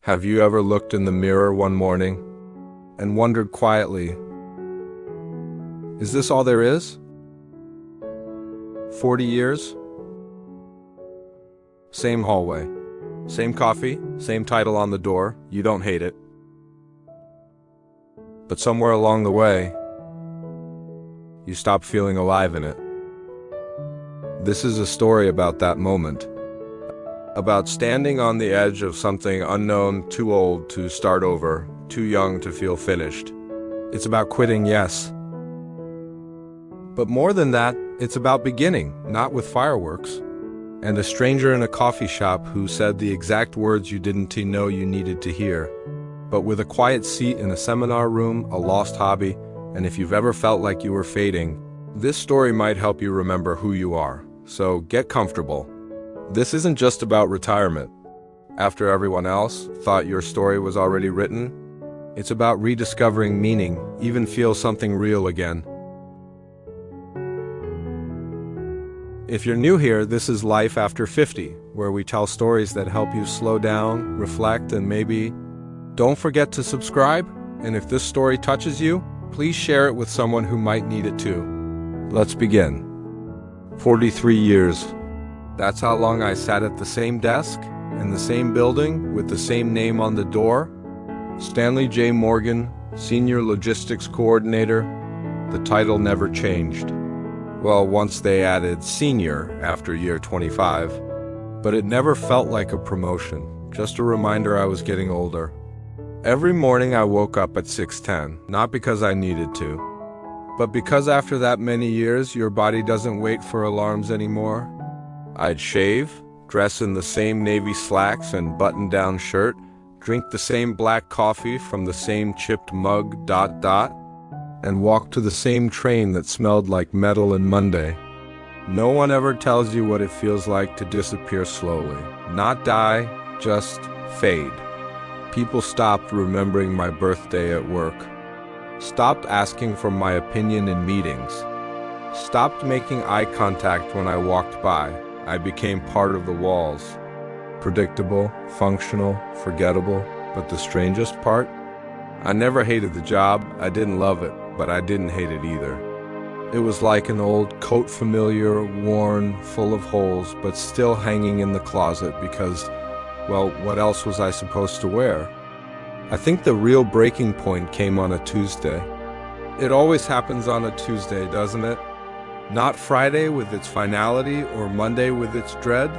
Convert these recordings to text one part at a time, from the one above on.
Have you ever looked in the mirror one morning and wondered quietly, is this all there is? 40 years? Same hallway, same coffee, same title on the door. You don't hate it. But somewhere along the way, you stop feeling alive in it. This is a story about that moment. About standing on the edge of something unknown, too old to start over, too young to feel finished. It's about quitting, yes. But more than that, it's about beginning, not with fireworks. And a stranger in a coffee shop who said the exact words you didn't know you needed to hear. But with a quiet seat in a seminar room, a lost hobby, and if you've ever felt like you were fading, this story might help you remember who you are. So get comfortable. This isn't just about retirement. After everyone else thought your story was already written, it's about rediscovering meaning, even feel something real again. If you're new here, this is Life After 50, where we tell stories that help you slow down, reflect, and maybe don't forget to subscribe. And if this story touches you, please share it with someone who might need it too. Let's begin. 43 years. That's how long I sat at the same desk, in the same building, with the same name on the door. Stanley J. Morgan, Senior Logistics Coordinator. The title never changed. Well, once they added senior after year 25. But it never felt like a promotion, just a reminder I was getting older. Every morning I woke up at 6:10, not because I needed to, but because after that many years, your body doesn't wait for alarms anymore. I'd shave, dress in the same navy slacks and button-down shirt, drink the same black coffee from the same chipped mug, and walk to the same train that smelled like metal and Monday. No one ever tells you what it feels like to disappear slowly. Not die, just fade. People stopped remembering my birthday at work. Stopped asking for my opinion in meetings. Stopped making eye contact when I walked by. I became part of the walls. Predictable, functional, forgettable, but the strangest part? I never hated the job. I didn't love it, but I didn't hate it either. It was like an old coat, familiar, worn, full of holes, but still hanging in the closet because, well, what else was I supposed to wear? I think the real breaking point came on a Tuesday. It always happens on a Tuesday, doesn't it? Not Friday with its finality or Monday with its dread,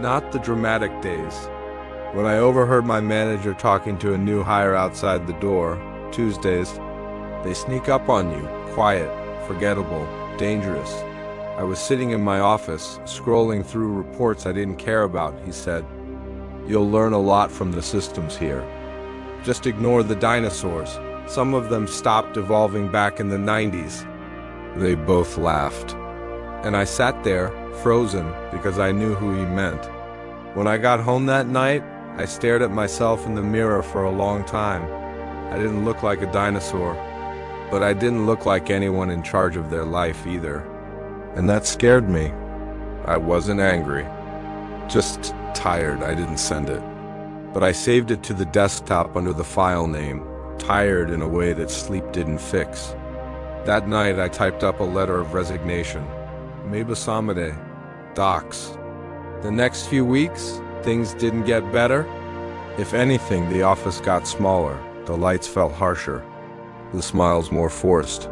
not the dramatic days. When I overheard my manager talking to a new hire outside the door, Tuesdays, they sneak up on you, quiet, forgettable, dangerous. I was sitting in my office, scrolling through reports I didn't care about, he said. You'll learn a lot from the systems here. Just ignore the dinosaurs. Some of them stopped evolving back in the 90s. They both laughed. And I sat there, frozen, because I knew who he meant. When I got home that night, I stared at myself in the mirror for a long time. I didn't look like a dinosaur, but I didn't look like anyone in charge of their life either. And that scared me. I wasn't angry, just tired. I didn't send it. But I saved it to the desktop under the file name, tired in a way that sleep didn't fix. That night I typed up a letter of resignation. Mebasamade, docs. The next few weeks, things didn't get better. If anything, the office got smaller, the lights felt harsher, the smiles more forced.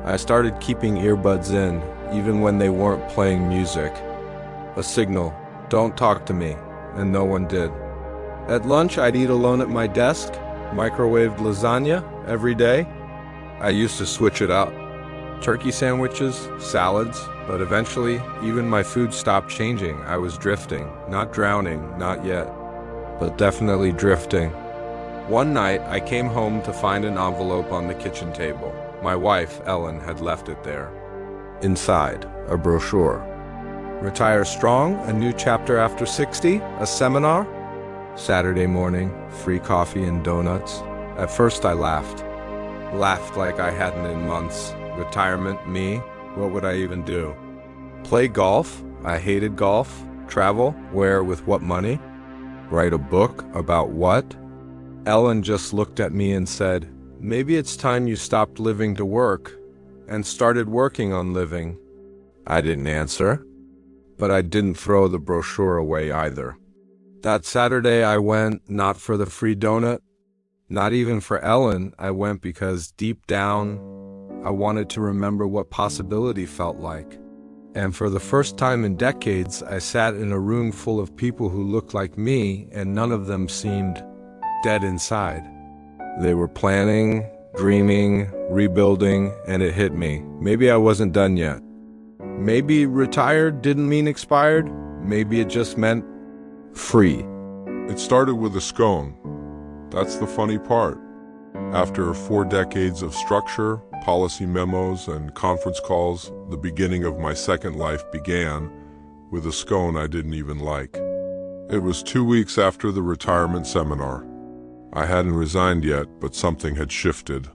I started keeping earbuds in, even when they weren't playing music. A signal, don't talk to me, and no one did. At lunch, I'd eat alone at my desk, microwaved lasagna every day. I used to switch it up. Turkey sandwiches, salads, but eventually, even my food stopped changing. I was drifting, not drowning, not yet, but definitely drifting. One night, I came home to find an envelope on the kitchen table. My wife, Ellen, had left it there. Inside, a brochure. Retire Strong, a new chapter after 60, a seminar. Saturday morning, free coffee and donuts. At first I laughed like I hadn't in months. Retirement, me, what would I even do? Play golf? I hated golf. Travel? Where, with what money? Write a book? About what? Ellen just looked at me and said, "Maybe it's time you stopped living to work and started working on living." I didn't answer, but I didn't throw the brochure away either. That Saturday I went not for the free donut, not even for Ellen. I went because deep down, I wanted to remember what possibility felt like. And for the first time in decades, I sat in a room full of people who looked like me, and none of them seemed dead inside. They were planning, dreaming, rebuilding, and it hit me. Maybe I wasn't done yet. Maybe retired didn't mean expired. Maybe it just meant free. It started with a scone. That's the funny part. After 4 decades of structure, policy memos, and conference calls, the beginning of my second life began with a scone I didn't even like. It was 2 weeks after the retirement seminar. I hadn't resigned yet, but something had shifted.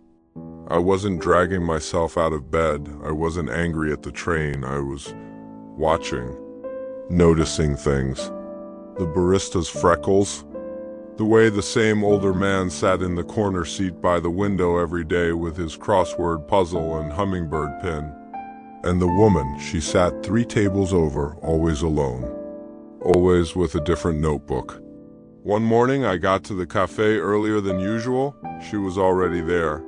I wasn't dragging myself out of bed. I wasn't angry at the train. I was watching, noticing things. The barista's freckles, the way the same older man sat in the corner seat by the window every day with his crossword puzzle and hummingbird pin. And the woman, she sat 3 tables over, always alone, always with a different notebook. One morning I got to the cafe earlier than usual. She was already there.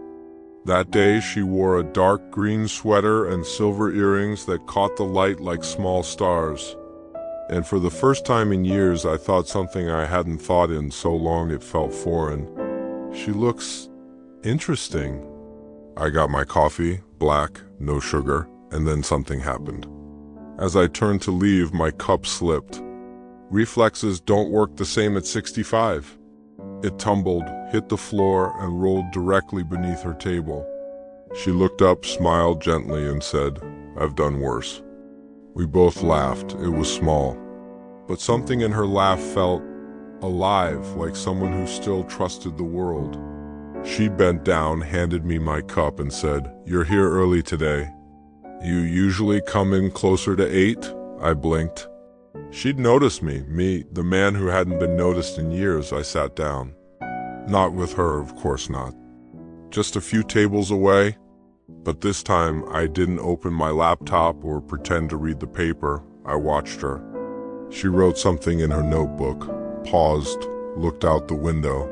That day she wore a dark green sweater and silver earrings that caught the light like small stars. And for the first time in years, I thought something I hadn't thought in so long it felt foreign. She looks interesting. I got my coffee, black, no sugar, and then something happened. As I turned to leave, my cup slipped. Reflexes don't work the same at 65. It tumbled, hit the floor, and rolled directly beneath her table. She looked up, smiled gently, and said, "I've done worse." We both laughed. It was small, but something in her laugh felt alive, like someone who still trusted the world. She bent down, handed me my cup, and said, "You're here early today. You usually come in closer to 8? I blinked. She'd noticed me, the man who hadn't been noticed in years. I sat down. Not with her, of course not. Just a few tables away. But this time, I didn't open my laptop or pretend to read the paper. I watched her. She wrote something in her notebook, paused, looked out the window.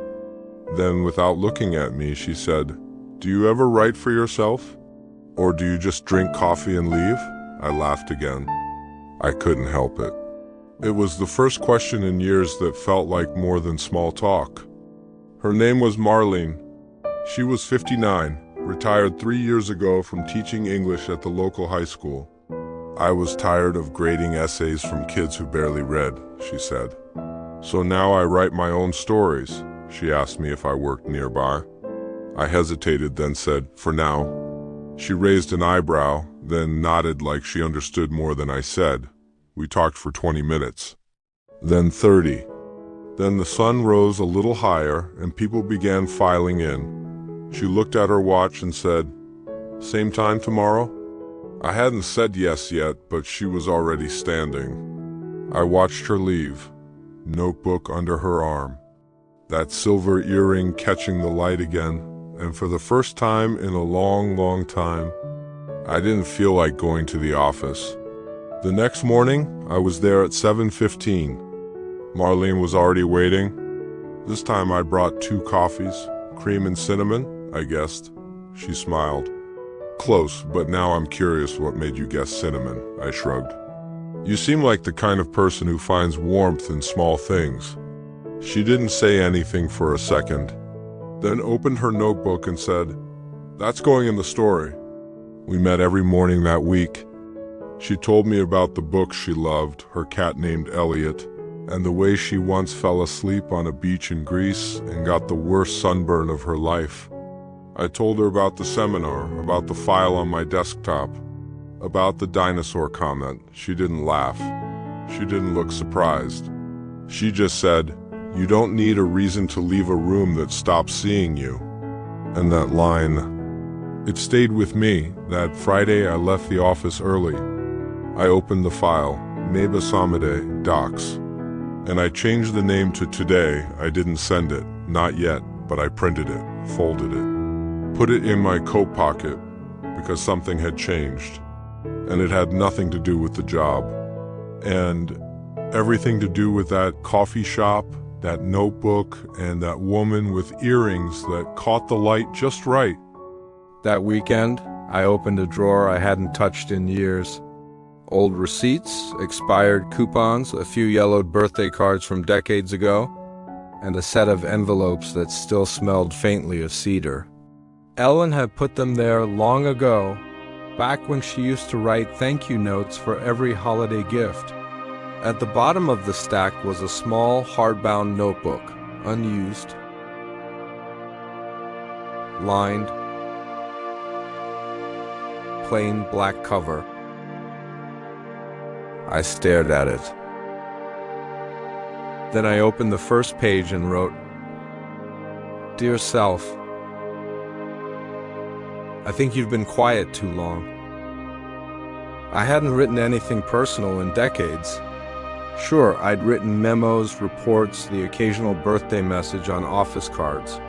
Then, without looking at me, she said, "Do you ever write for yourself? Or do you just drink coffee and leave?" I laughed again. I couldn't help it. It was the first question in years that felt like more than small talk. Her name was Marlene. She was 59, retired 3 years ago from teaching English at the local high school. "I was tired of grading essays from kids who barely read," she said. "So now I write my own stories." She asked me if I worked nearby. I hesitated, then said, "For now." She raised an eyebrow, then nodded like she understood more than I said. We talked for 20 minutes. Then 30. Then the sun rose a little higher and people began filing in. She looked at her watch and said, "Same time tomorrow?" I hadn't said yes yet, but she was already standing. I watched her leave, notebook under her arm, that silver earring catching the light again, and for the first time in a long, long time, I didn't feel like going to the office. The next morning, I was there at 7:15. Marlene was already waiting. This time I brought 2 coffees, cream and cinnamon, I guessed. She smiled. "Close, but now I'm curious what made you guess cinnamon," I shrugged. "You seem like the kind of person who finds warmth in small things." She didn't say anything for a second, then opened her notebook and said, "That's going in the story." We met every morning that week. She told me about the books she loved, her cat named Elliot, and the way she once fell asleep on a beach in Greece and got the worst sunburn of her life. I told her about the seminar, about the file on my desktop, about the dinosaur comment. She didn't laugh. She didn't look surprised. She just said, "You don't need a reason to leave a room that stops seeing you." And that line, it stayed with me. That Friday I left the office early. I opened the file, Meba Samade, Docs, and I changed the name to Today. I didn't send it, not yet. but I printed it, folded it, put it in my coat pocket because something had changed, and it had nothing to do with the job, and everything to do with that coffee shop, that notebook, and that woman with earrings that caught the light just right. That weekend, I opened a drawer I hadn't touched in years. Old receipts, expired coupons, a few yellowed birthday cards from decades ago, and a set of envelopes that still smelled faintly of cedar. Ellen had put them there long ago, back when she used to write thank you notes for every holiday gift. At the bottom of the stack was a small, hardbound notebook, unused, lined, plain black cover. I stared at it. Then I opened the first page and wrote, "Dear Self, I think you've been quiet too long." I hadn't written anything personal in decades. Sure, I'd written memos, reports, the occasional birthday message on office cards.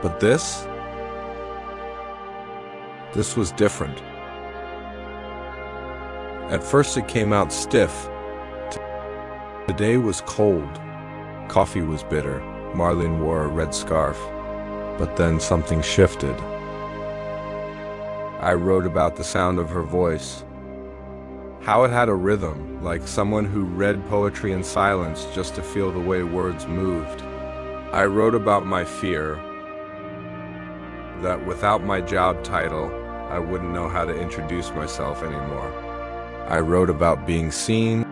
But this was different. At first it came out stiff. Today was cold. Coffee was bitter. Marlene wore a red scarf. But then something shifted. I wrote about the sound of her voice. How it had a rhythm, like someone who read poetry in silence just to feel the way words moved. I wrote about my fear that without my job title, I wouldn't know how to introduce myself anymore. I wrote about being seen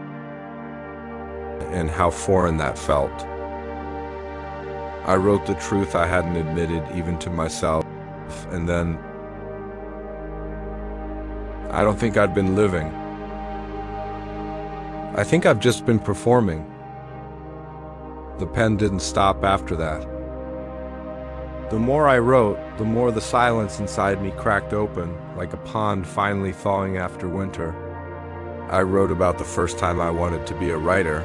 and how foreign that felt. I wrote the truth I hadn't admitted even to myself, and then I don't think I'd been living. I think I've just been performing. The pen didn't stop after that. The more I wrote, the more the silence inside me cracked open, like a pond finally thawing after winter. I wrote about the first time I wanted to be a writer.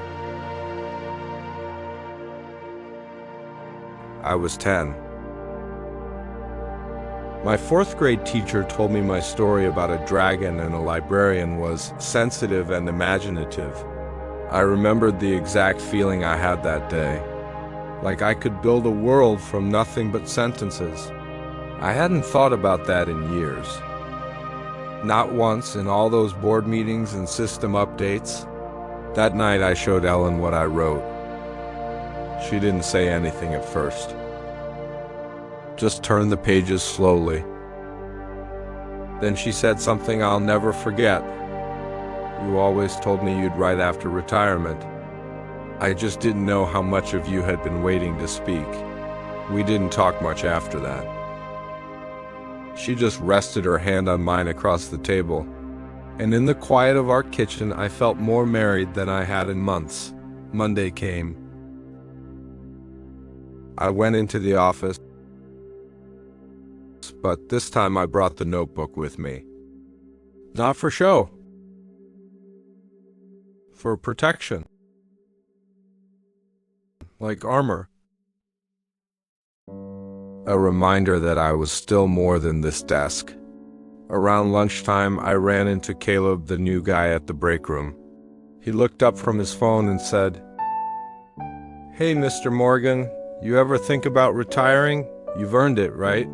I was 10. My fourth grade teacher told me my story about a dragon and a librarian was sensitive and imaginative. I remembered the exact feeling I had that day, like I could build a world from nothing but sentences. I hadn't thought about that in years. Not once in all those board meetings and system updates. That night I showed Ellen what I wrote. She didn't say anything at first. Just turned the pages slowly. Then she said something I'll never forget. "You always told me you'd write after retirement. I just didn't know how much of you had been waiting to speak." We didn't talk much after that. She just rested her hand on mine across the table, and in the quiet of our kitchen I felt more married than I had in months. Monday came. I went into the office, but this time I brought the notebook with me. Not for show. For protection. Like armor. A reminder that I was still more than this desk. Around lunchtime, I ran into Caleb, the new guy at the break room. He looked up from his phone and said, "Hey, Mr. Morgan, you ever think about retiring? You've earned it, right?"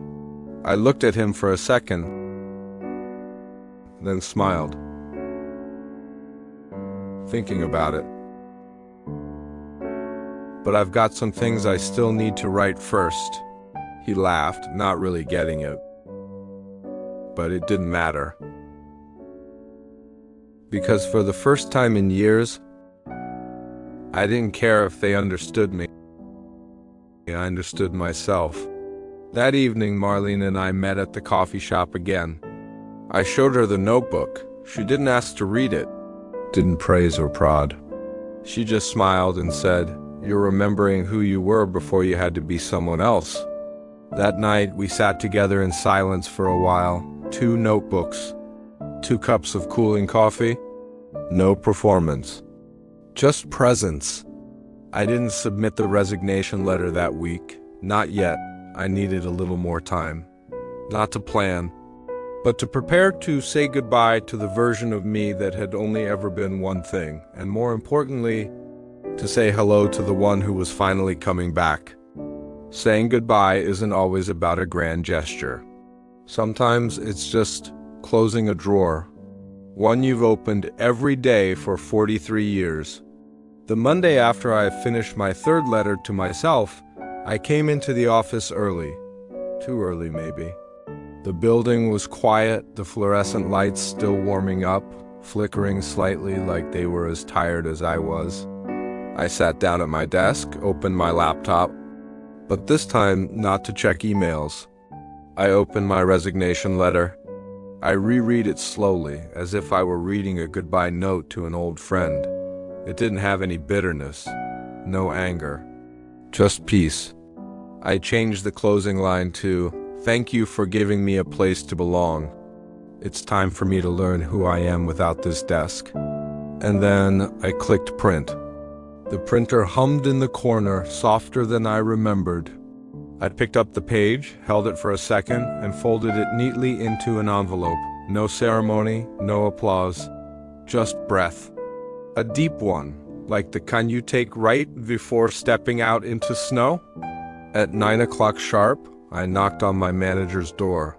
I looked at him for a second, then smiled, thinking about it. "But I've got some things I still need to write first." He laughed, not really getting it. But it didn't matter. Because for the first time in years, I didn't care if they understood me. I understood myself. That evening, Marlene and I met at the coffee shop again. I showed her the notebook. She didn't ask to read it, didn't praise or prod. She just smiled and said, "You're remembering who you were before you had to be someone else." That night, we sat together in silence for a while. 2 notebooks, 2 cups of cooling coffee, no performance, just presence. I didn't submit the resignation letter that week, not yet. I needed a little more time. Not to plan, but to prepare to say goodbye to the version of me that had only ever been one thing, and more importantly, to say hello to the one who was finally coming back. Saying goodbye isn't always about a grand gesture. Sometimes it's just closing a drawer, one you've opened every day for 43 years. The Monday after I finished my third letter to myself, I came into the office early. Too early, maybe. The building was quiet, the fluorescent lights still warming up, flickering slightly like they were as tired as I was. I sat down at my desk, opened my laptop, but this time not to check emails. I opened my resignation letter. I reread it slowly, as if I were reading a goodbye note to an old friend. It didn't have any bitterness, no anger, just peace. I changed the closing line to, "Thank you for giving me a place to belong. It's time for me to learn who I am without this desk." And then I clicked print. The printer hummed in the corner, softer than I remembered. I picked up the page, held it for a second, and folded it neatly into an envelope. No ceremony, no applause, just breath. A deep one, like the kind you take right before stepping out into snow. At 9 o'clock sharp, I knocked on my manager's door.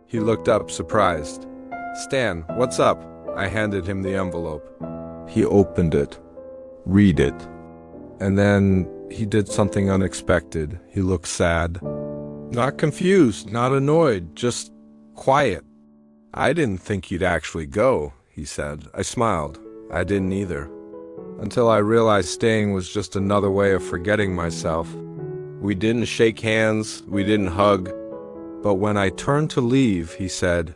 He looked up, surprised. "Stan, what's up?" I handed him the envelope. He opened it. "Read it." And then he did something unexpected. He looked sad. Not confused, not annoyed, just quiet. "I didn't think you'd actually go," he said. I smiled. I didn't either. Until I realized staying was just another way of forgetting myself. We didn't shake hands, we didn't hug. But when I turned to leave, he said,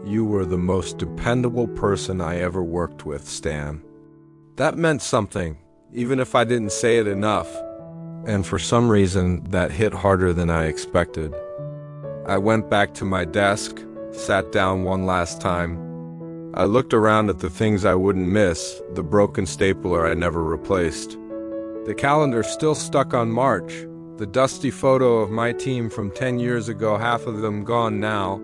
"You were the most dependable person I ever worked with, Stan." That meant something, even if I didn't say it enough. And for some reason, that hit harder than I expected. I went back to my desk, sat down one last time. I looked around at the things I wouldn't miss, the broken stapler I never replaced. The calendar still stuck on March, the dusty photo of my team from 10 years ago, half of them gone now,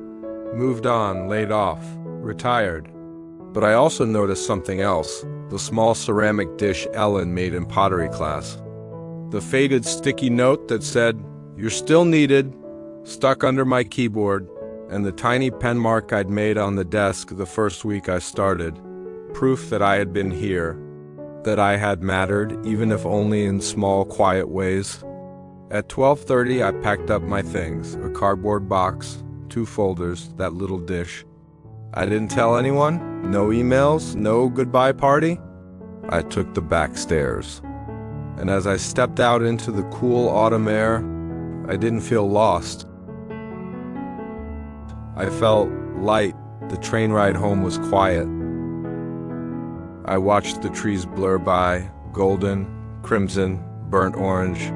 moved on, laid off, retired. But I also noticed something else, the small ceramic dish Ellen made in pottery class. The faded sticky note that said, "You're still needed," stuck under my keyboard, and the tiny pen mark I'd made on the desk the first week I started, proof that I had been here, that I had mattered, even if only in small, quiet ways. At 12:30, I packed up my things, a cardboard box, 2 folders, that little dish. I didn't tell anyone, no emails, no goodbye party. I took the back stairs. And as I stepped out into the cool autumn air, I didn't feel lost. I felt light. The train ride home was quiet. I watched the trees blur by, golden, crimson, burnt orange.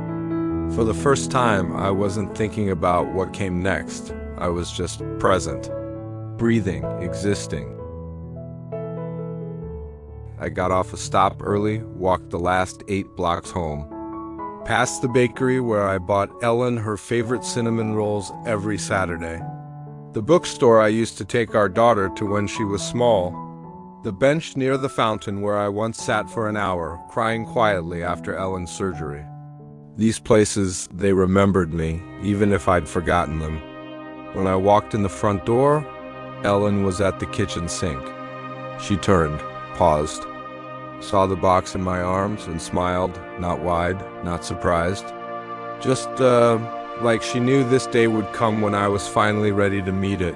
For the first time, I wasn't thinking about what came next. I was just present, breathing, existing. I got off a stop early, walked the last 8 blocks home. Past the bakery where I bought Ellen her favorite cinnamon rolls every Saturday. The bookstore I used to take our daughter to when she was small. The bench near the fountain where I once sat for an hour, crying quietly after Ellen's surgery. These places, they remembered me, even if I'd forgotten them. When I walked in the front door, Ellen was at the kitchen sink. She turned, paused, saw the box in my arms and smiled, not wide, not surprised. Just, like she knew this day would come when I was finally ready to meet it.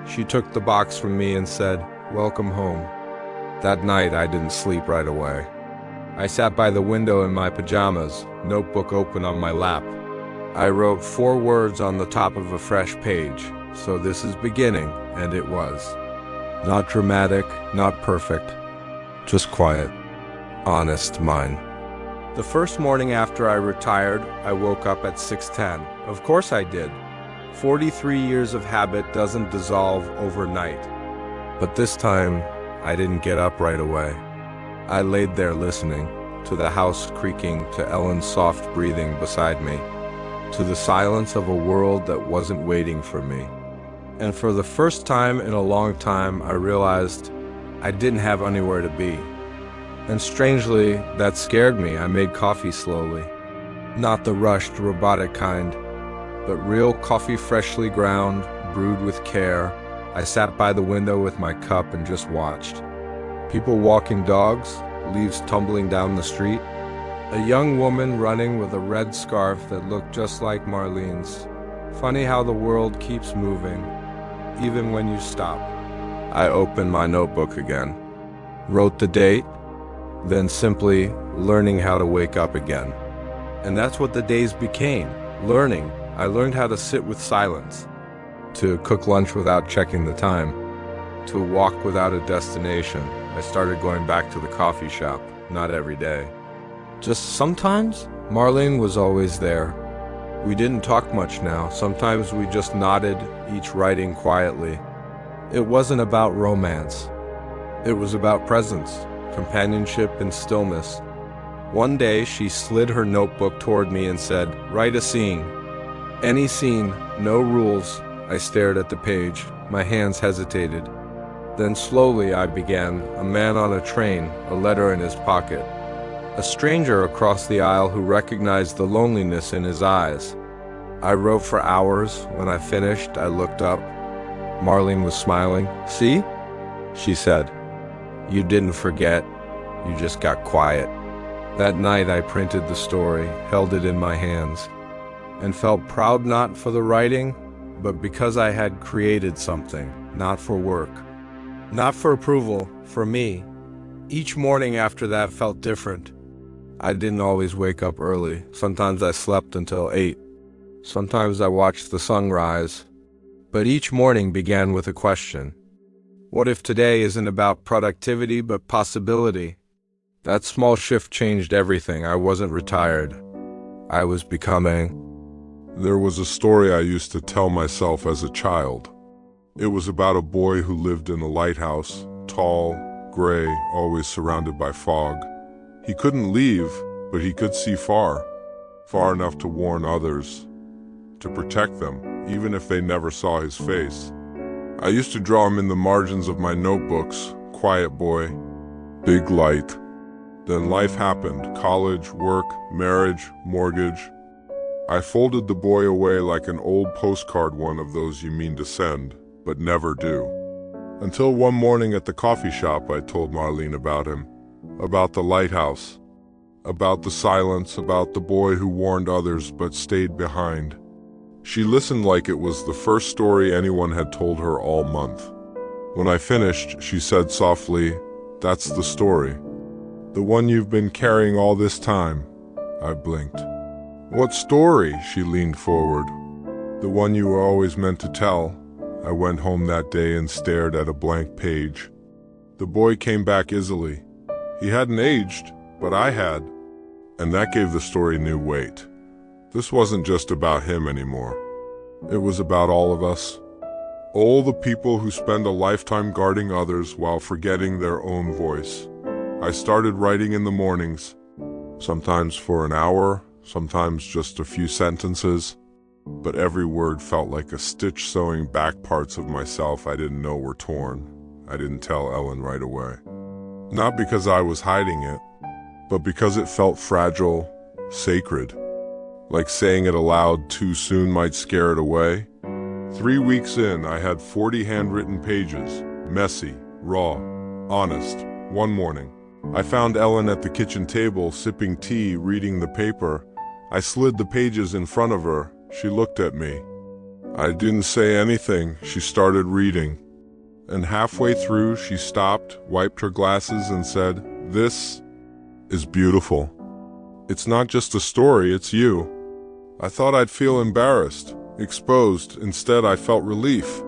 She took the box from me and said, "Welcome home." That night, I didn't sleep right away. I sat by the window in my pajamas, notebook open on my lap. I wrote 4 words on the top of a fresh page. So this is beginning, and it was. Not dramatic, not perfect, just quiet, honest mine. The first morning after I retired, I woke up at 6:10. Of course I did. 43 years of habit doesn't dissolve overnight. But this time, I didn't get up right away. I laid there listening, to the house creaking, to Ellen's soft breathing beside me. to the silence of a world that wasn't waiting for me. And for the first time in a long time, I realized I didn't have anywhere to be. And strangely, that scared me. I made coffee slowly. Not the rushed, robotic kind, but real coffee freshly ground, brewed with care. I sat by the window with my cup and just watched. People walking dogs, leaves tumbling down the street. A young woman running with a red scarf that looked just like Marlene's. Funny how the world keeps moving, even when you stop. I opened my notebook again, wrote the date, then simply learning how to wake up again. And that's what the days became, learning. I learned how to sit with silence, to cook lunch without checking the time, to walk without a destination. I started going back to the coffee shop, not every day. Just sometimes. Marlene was always there. We didn't talk much now. Sometimes we just nodded, each writing quietly. It wasn't about romance. It was about presence, companionship, and stillness. One day, she slid her notebook toward me and said, "Write a scene." Any scene, no rules. I stared at the page. My hands hesitated. Then slowly I began, a man on a train, a letter in his pocket. A stranger across the aisle who recognized the loneliness in his eyes. I wrote for hours. When I finished, I looked up. Marlene was smiling. "See?" she said. "You didn't forget. You just got quiet." That night I printed the story, held it in my hands, and felt proud not for the writing, but because I had created something, not for work, not for approval, for me. Each morning after that felt different. I didn't always wake up early. Sometimes I slept until 8. Sometimes I watched the sun rise. But each morning began with a question. What if today isn't about productivity but possibility? That small shift changed everything. I wasn't retired. I was becoming. There was a story I used to tell myself as a child. It was about a boy who lived in a lighthouse, tall, gray, always surrounded by fog. He couldn't leave, but he could see far enough to warn others, to protect them, even if they never saw his face. I used to draw him in the margins of my notebooks, quiet boy, big light. Then life happened, college, work, marriage, mortgage. I folded the boy away like an old postcard, one of those you mean to send, but never do. Until one morning at the coffee shop, I told Marlene about him, about the lighthouse, about the silence, about the boy who warned others but stayed behind. She listened like it was the first story anyone had told her all month. When I finished, she said softly, "That's the story. The one you've been carrying all this time." I blinked. "What story?" She leaned forward. "The one you were always meant to tell." I went home that day and stared at a blank page. The boy came back easily. He hadn't aged, but I had. And that gave the story new weight. This wasn't just about him anymore. It was about all of us. All the people who spend a lifetime guarding others while forgetting their own voice. I started writing in the mornings, sometimes for an hour, sometimes just a few sentences, but every word felt like a stitch sewing back parts of myself I didn't know were torn. I didn't tell Ellen right away. Not because I was hiding it, but because it felt fragile, sacred. Like saying it aloud too soon might scare it away. 3 weeks in, I had 40 handwritten pages, messy, raw, honest. One morning, I found Ellen at the kitchen table, sipping tea, reading the paper. I slid the pages in front of her. She looked at me. I didn't say anything. She started reading. And halfway through, she stopped, wiped her glasses, and said, "This is beautiful. It's not just a story, it's you." I thought I'd feel embarrassed, exposed. Instead, I felt relief.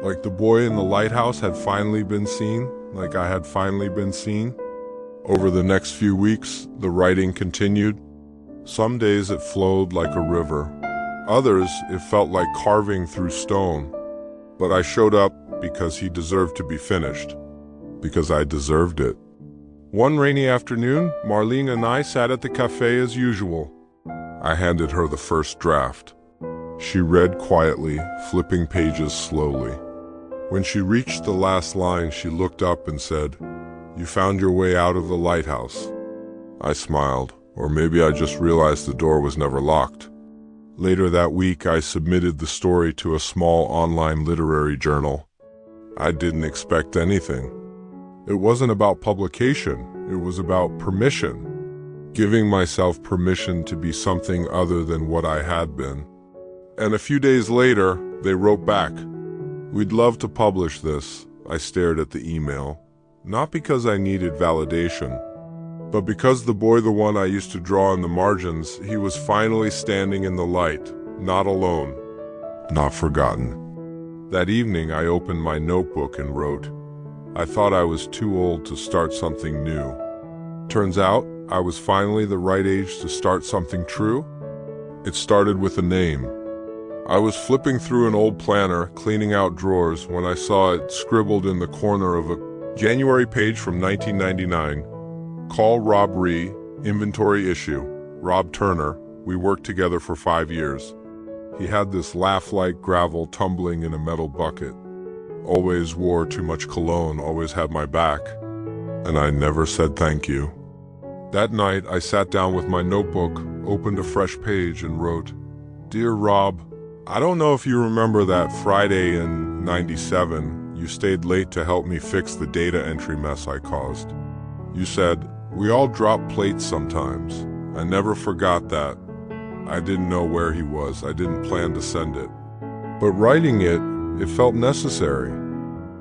Like the boy in the lighthouse had finally been seen, like I had finally been seen. Over the next few weeks, the writing continued. Some days it flowed like a river. Others, it felt like carving through stone. But I showed up because he deserved to be finished. Because I deserved it. One rainy afternoon, Marlene and I sat at the cafe as usual. I handed her the first draft. She read quietly, flipping pages slowly. When she reached the last line, she looked up and said, "You found your way out of the lighthouse." I smiled, or maybe I just realized the door was never locked. Later that week, I submitted the story to a small online literary journal. I didn't expect anything. It wasn't about publication, it was about permission. Giving myself permission to be something other than what I had been. And a few days later, they wrote back. "We'd love to publish this." I stared at the email, not because I needed validation, but because the boy, the one I used to draw in the margins, he was finally standing in the light, not alone, not forgotten. That evening, I opened my notebook and wrote, "I thought I was too old to start something new. Turns out, I was finally the right age to start something true." It started with a name. I was flipping through an old planner, cleaning out drawers, when I saw it scribbled in the corner of a January page from 1999. "Call Rob Ree, inventory issue. Rob Turner. We worked together for 5 years. He had this laugh like gravel tumbling in a metal bucket. Always wore too much cologne, always had my back. And I never said thank you." That night, I sat down with my notebook, opened a fresh page, and wrote, "Dear Rob, I don't know if you remember that Friday in '97, you stayed late to help me fix the data entry mess I caused. You said, 'We all drop plates sometimes.' I never forgot that. I didn't know where he was. I didn't plan to send it. But writing it, it felt necessary.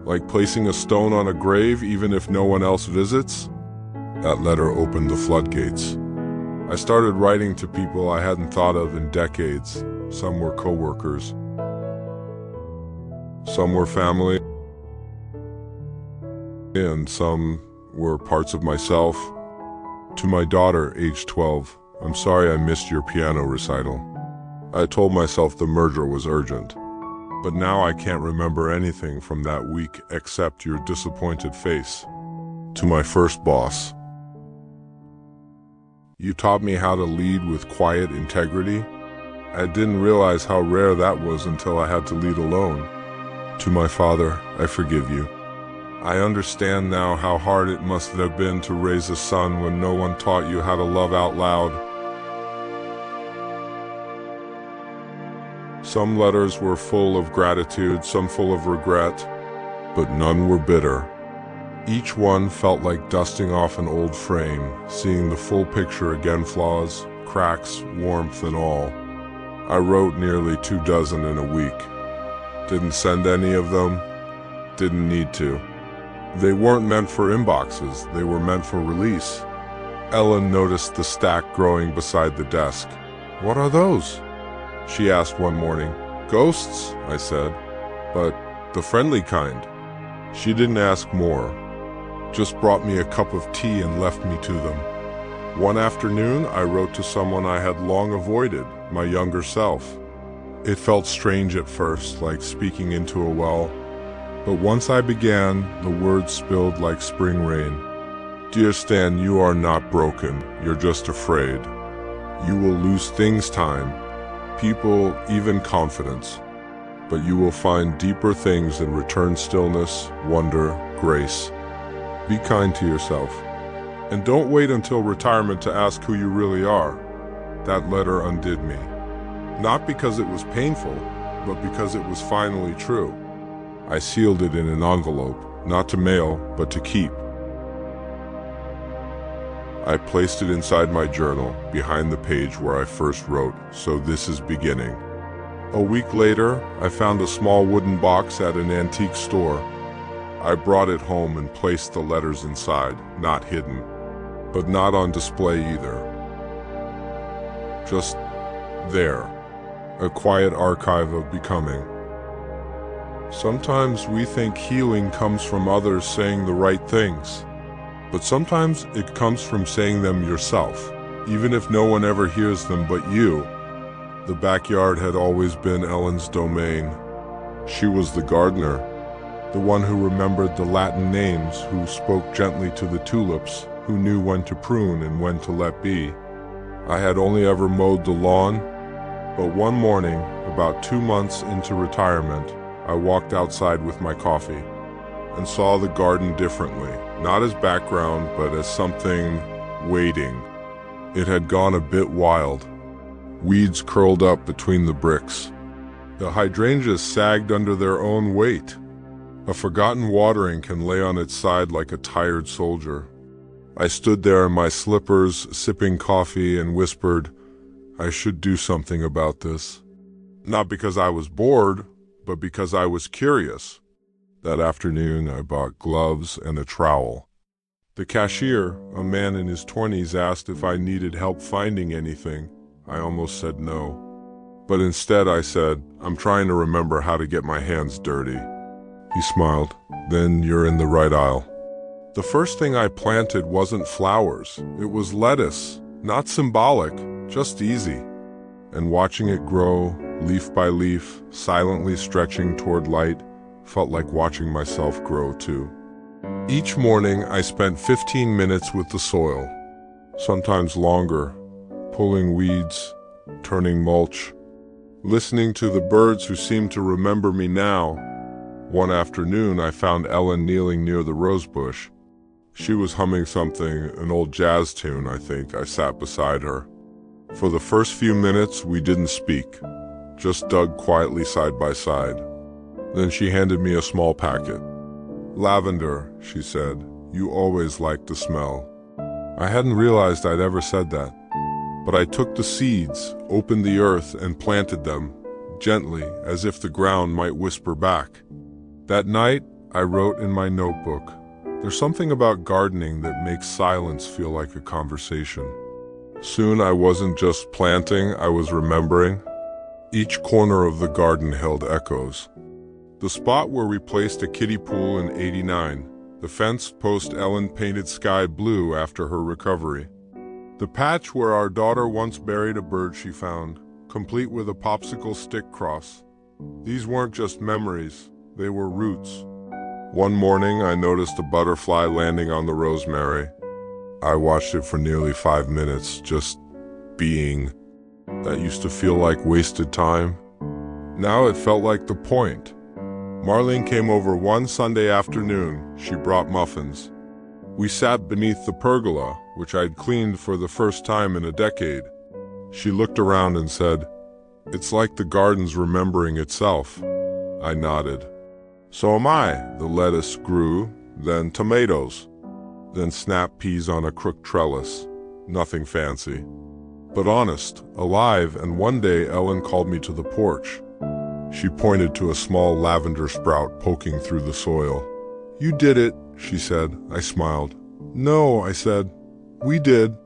Like placing a stone on a grave even if no one else visits." That letter opened the floodgates. I started writing to people I hadn't thought of in decades. Some were coworkers. Some were family. And some were parts of myself. To my daughter, age 12, "I'm sorry I missed your piano recital. I told myself the merger was urgent. But now I can't remember anything from that week except your disappointed face." To my first boss, "You taught me how to lead with quiet integrity. I didn't realize how rare that was until I had to lead alone." To my father, "I forgive you. I understand now how hard it must have been to raise a son when no one taught you how to love out loud." Some letters were full of gratitude, some full of regret, but none were bitter. Each one felt like dusting off an old frame, seeing the full picture again, flaws, cracks, warmth, and all. I wrote nearly 24 in a week. Didn't send any of them. Didn't need to. They weren't meant for inboxes, they were meant for release. Ellen noticed the stack growing beside the desk. "What are those?" she asked one morning. "Ghosts," I said, "but the friendly kind." She didn't ask more, just brought me a cup of tea and left me to them. One afternoon, I wrote to someone I had long avoided, my younger self. It felt strange at first, like speaking into a well. But once I began, the words spilled like spring rain. "Dear Stan, you are not broken, you're just afraid. You will lose things, time, people, even confidence. But you will find deeper things and return stillness, wonder, grace. Be kind to yourself. And don't wait until retirement to ask who you really are." That letter undid me. Not because it was painful, but because it was finally true. I sealed it in an envelope, not to mail, but to keep. I placed it inside my journal, behind the page where I first wrote, "So this is beginning." A week later, I found a small wooden box at an antique store. I brought it home and placed the letters inside, not hidden, but not on display either. Just there, a quiet archive of becoming. Sometimes we think healing comes from others saying the right things, but sometimes it comes from saying them yourself, even if no one ever hears them but you. The backyard had always been Ellen's domain. She was the gardener, the one who remembered the Latin names, who spoke gently to the tulips, who knew when to prune and when to let be. I had only ever mowed the lawn, but one morning, about 2 months into retirement, I walked outside with my coffee and saw the garden differently, not as background, but as something waiting. It had gone a bit wild. Weeds curled up between the bricks. The hydrangeas sagged under their own weight. A forgotten watering can lay on its side like a tired soldier. I stood there in my slippers, sipping coffee, and whispered, I should do something about this. Not because I was bored, but because I was curious. That afternoon, I bought gloves and a trowel. The cashier, a man in his 20s, asked if I needed help finding anything. I almost said no. But instead I said, I'm trying to remember how to get my hands dirty. He smiled. Then you're in the right aisle. The first thing I planted wasn't flowers. It was lettuce. Not symbolic, just easy. And watching it grow, leaf by leaf, silently stretching toward light, felt like watching myself grow too. Each morning I spent 15 minutes with the soil, sometimes longer, pulling weeds, turning mulch, listening to the birds who seemed to remember me now. One afternoon I found Ellen kneeling near the rose bush. She was humming something, an old jazz tune, I think. I sat beside her. For the first few minutes we didn't speak, just dug quietly side by side. Then she handed me a small packet. Lavender, she said. You always liked the smell. I hadn't realized I'd ever said that. But I took the seeds, opened the earth, and planted them, gently, as if the ground might whisper back. That night, I wrote in my notebook, there's something about gardening that makes silence feel like a conversation. Soon I wasn't just planting, I was remembering. Each corner of the garden held echoes. The spot where we placed a kiddie pool in '89, the fence post Ellen painted sky blue after her recovery. The patch where our daughter once buried a bird she found, complete with a popsicle stick cross. These weren't just memories, they were roots. One morning I noticed a butterfly landing on the rosemary. I watched it for nearly 5 minutes, just being. That used to feel like wasted time. Now it felt like the point. Marlene came over one Sunday afternoon. She brought muffins. We sat beneath the pergola, which I'd cleaned for the first time in a decade. She looked around and said, It's like the garden's remembering itself. I nodded. So am I. The lettuce grew, then tomatoes, then snap peas on a crooked trellis. Nothing fancy, but honest, alive, and one day Ellen called me to the porch. She pointed to a small lavender sprout poking through the soil. You did it, she said. I smiled. No, I said. We did.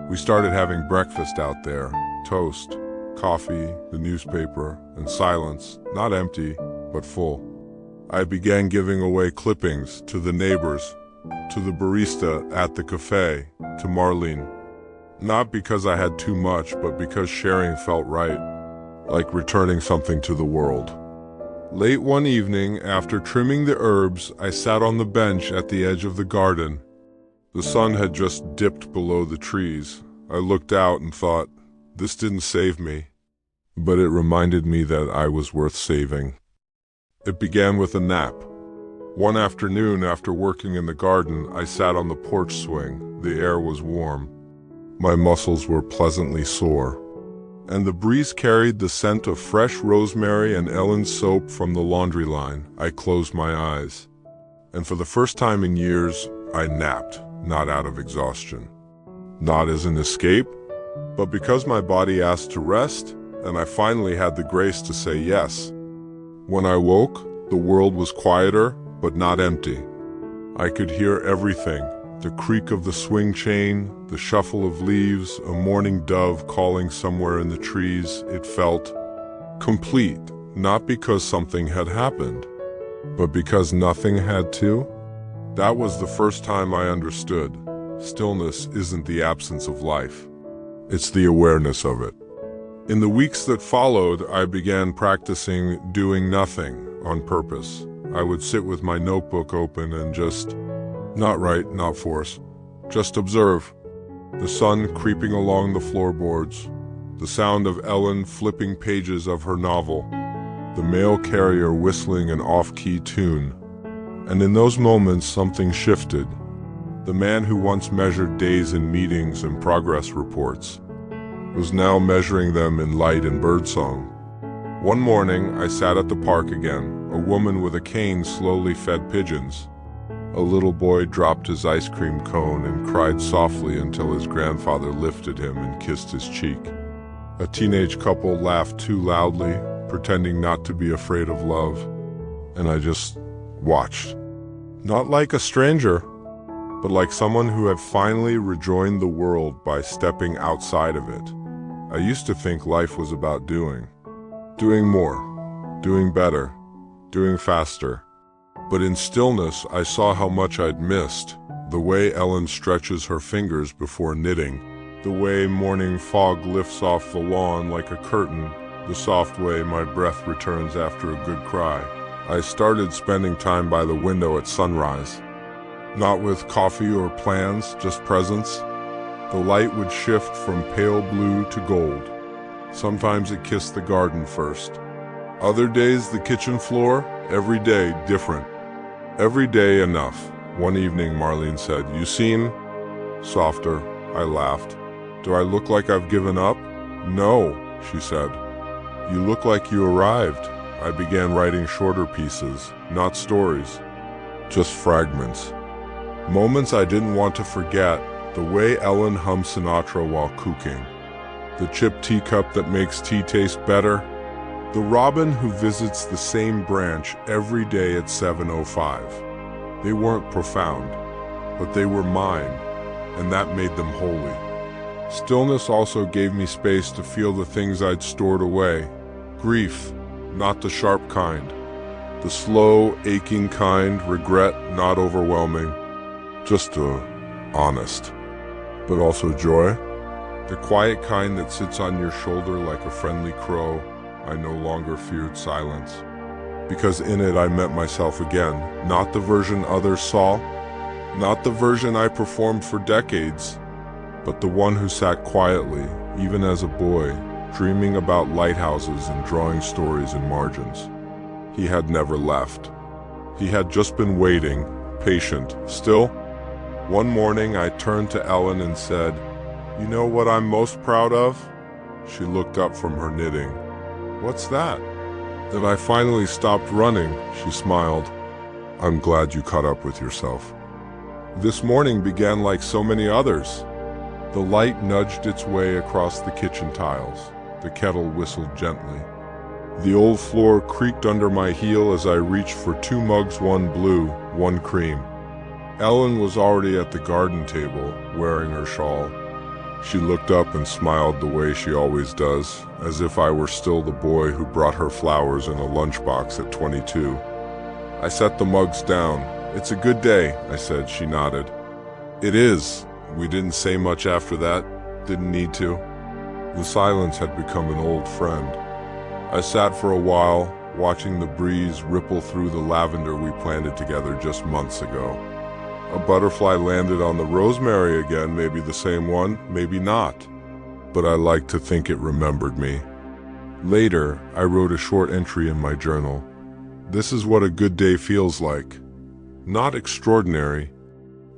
We started having breakfast out there. Toast, coffee, the newspaper, and silence, not empty, but full. I began giving away clippings to the neighbors, to the barista at the cafe, to Marlene. Not because I had too much, but because sharing felt right, like returning something to the world. Late one evening, after trimming the herbs, I sat on the bench at the edge of the garden. The sun had just dipped below the trees. I looked out and thought, this didn't save me, but it reminded me that I was worth saving. It began with a nap. One afternoon after working in the garden, I sat on the porch swing. The air was warm. My muscles were pleasantly sore, and the breeze carried the scent of fresh rosemary and Ellen's soap from the laundry line. I closed my eyes, and for the first time in years, I napped, not out of exhaustion. Not as an escape, but because my body asked to rest, and I finally had the grace to say yes. When I woke, the world was quieter, but not empty. I could hear everything, the creak of the swing chain, the shuffle of leaves, a morning dove calling somewhere in the trees. It felt complete, not because something had happened, but because nothing had to. That was the first time I understood. Stillness isn't the absence of life. It's the awareness of it. In the weeks that followed, I began practicing doing nothing on purpose. I would sit with my notebook open and just, not write, not force, just observe. The sun creeping along the floorboards, the sound of Ellen flipping pages of her novel, the mail carrier whistling an off-key tune. And in those moments something shifted. The man who once measured days in meetings and progress reports was now measuring them in light and birdsong. One morning I sat at the park again. A woman with a cane slowly fed pigeons. A little boy dropped his ice cream cone and cried softly until his grandfather lifted him and kissed his cheek. A teenage couple laughed too loudly, pretending not to be afraid of love, and I just watched. Not like a stranger, but like someone who had finally rejoined the world by stepping outside of it. I used to think life was about doing more, doing better, doing faster. But in stillness, I saw how much I'd missed. The way Ellen stretches her fingers before knitting, the way morning fog lifts off the lawn like a curtain, the soft way my breath returns after a good cry. I started spending time by the window at sunrise. Not with coffee or plans, just presence. The light would shift from pale blue to gold. Sometimes it kissed the garden first. Other days the kitchen floor, every day different. Every day enough. One evening Marlene said, "You seem softer." I laughed. "Do I look like I've given up?" "No," she said. "You look like you arrived." I began writing shorter pieces, not stories, just fragments. Moments I didn't want to forget, the way Ellen hums Sinatra while cooking, the chipped teacup that makes tea taste better, the robin who visits the same branch every day at 7:05. They weren't profound, but they were mine, and that made them holy. Stillness also gave me space to feel the things I'd stored away. Grief, not the sharp kind. The slow, aching kind, regret not overwhelming, just honest. But also joy, the quiet kind that sits on your shoulder like a friendly crow. I no longer feared silence, because in it I met myself again, not the version others saw, not the version I performed for decades, but the one who sat quietly, even as a boy, dreaming about lighthouses and drawing stories in margins. He had never left. He had just been waiting, patient. Still, one morning I turned to Ellen and said, "You know what I'm most proud of?" She looked up from her knitting. "What's that?" "That I finally stopped running," she smiled. "I'm glad you caught up with yourself." This morning began like so many others. The light nudged its way across the kitchen tiles. The kettle whistled gently. The old floor creaked under my heel as I reached for 2 mugs, one blue, one cream. Ellen was already at the garden table, wearing her shawl. She looked up and smiled the way she always does, as if I were still the boy who brought her flowers in a lunchbox at 22. I set the mugs down. "It's a good day," I said. She nodded. "It is." We didn't say much after that. Didn't need to. The silence had become an old friend. I sat for a while, watching the breeze ripple through the lavender we planted together just months ago. A butterfly landed on the rosemary again, maybe the same one, maybe not. But I like to think it remembered me. Later, I wrote a short entry in my journal. This is what a good day feels like. Not extraordinary,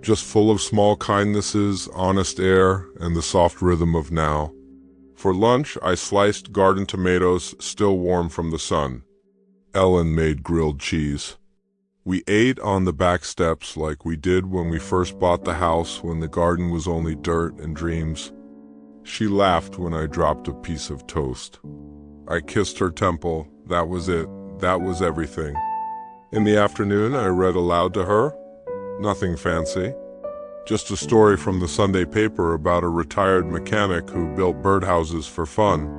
just full of small kindnesses, honest air, and the soft rhythm of now. For lunch, I sliced garden tomatoes, still warm from the sun. Ellen made grilled cheese. We ate on the back steps like we did when we first bought the house, when the garden was only dirt and dreams. She laughed when I dropped a piece of toast. I kissed her temple. That was it. That was everything. In the afternoon, I read aloud to her. Nothing fancy. Just a story from the Sunday paper about a retired mechanic who built birdhouses for fun.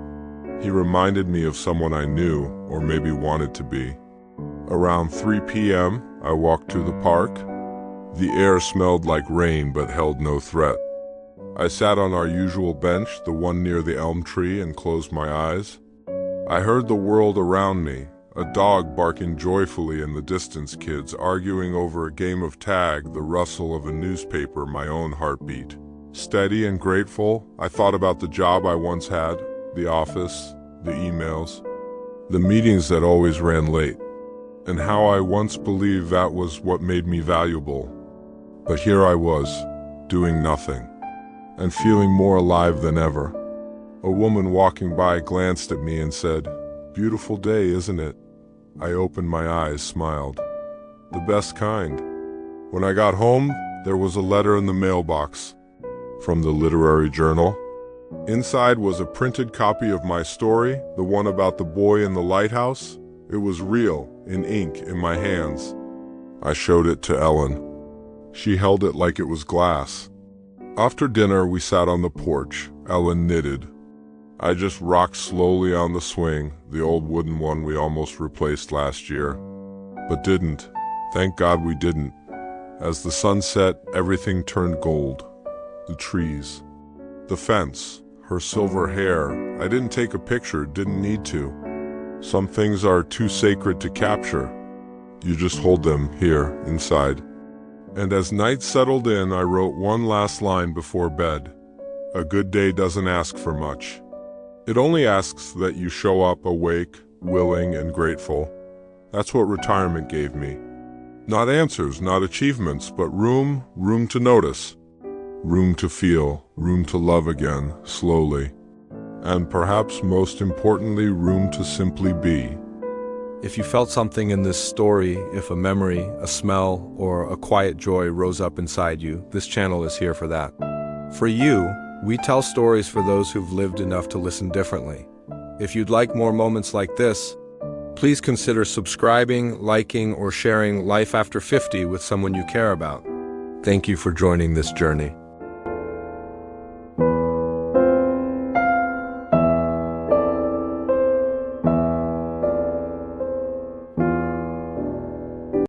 He reminded me of someone I knew, or maybe wanted to be. Around 3 p.m., I walked to the park. The air smelled like rain but held no threat. I sat on our usual bench, the one near the elm tree, and closed my eyes. I heard the world around me, a dog barking joyfully in the distance, kids arguing over a game of tag, the rustle of a newspaper, my own heartbeat. Steady and grateful, I thought about the job I once had, the office, the emails, the meetings that always ran late, and how I once believed that was what made me valuable. But here I was, doing nothing, and feeling more alive than ever. A woman walking by glanced at me and said, "Beautiful day, isn't it?" I opened my eyes, smiled. The best kind. When I got home, there was a letter in the mailbox from the literary journal. Inside was a printed copy of my story, the one about the boy in the lighthouse. It was real, in ink, in my hands. I showed it to Ellen. She held it like it was glass. After dinner, we sat on the porch. Ellen knitted. I just rocked slowly on the swing, the old wooden one we almost replaced last year. But didn't. Thank God we didn't. As the sun set, everything turned gold. The trees, the fence, her silver hair. I didn't take a picture, didn't need to. Some things are too sacred to capture. You just hold them here, inside. And as night settled in, I wrote one last line before bed. A good day doesn't ask for much. It only asks that you show up awake, willing, and grateful. That's what retirement gave me. Not answers, not achievements, but room to notice. Room to feel, room to love again, slowly. And perhaps most importantly, room to simply be. If you felt something in this story, if a memory, a smell, or a quiet joy rose up inside you, this channel is here for that. For you, we tell stories for those who've lived enough to listen differently. If you'd like more moments like this, please consider subscribing, liking, or sharing Life After 50 with someone you care about. Thank you for joining this journey.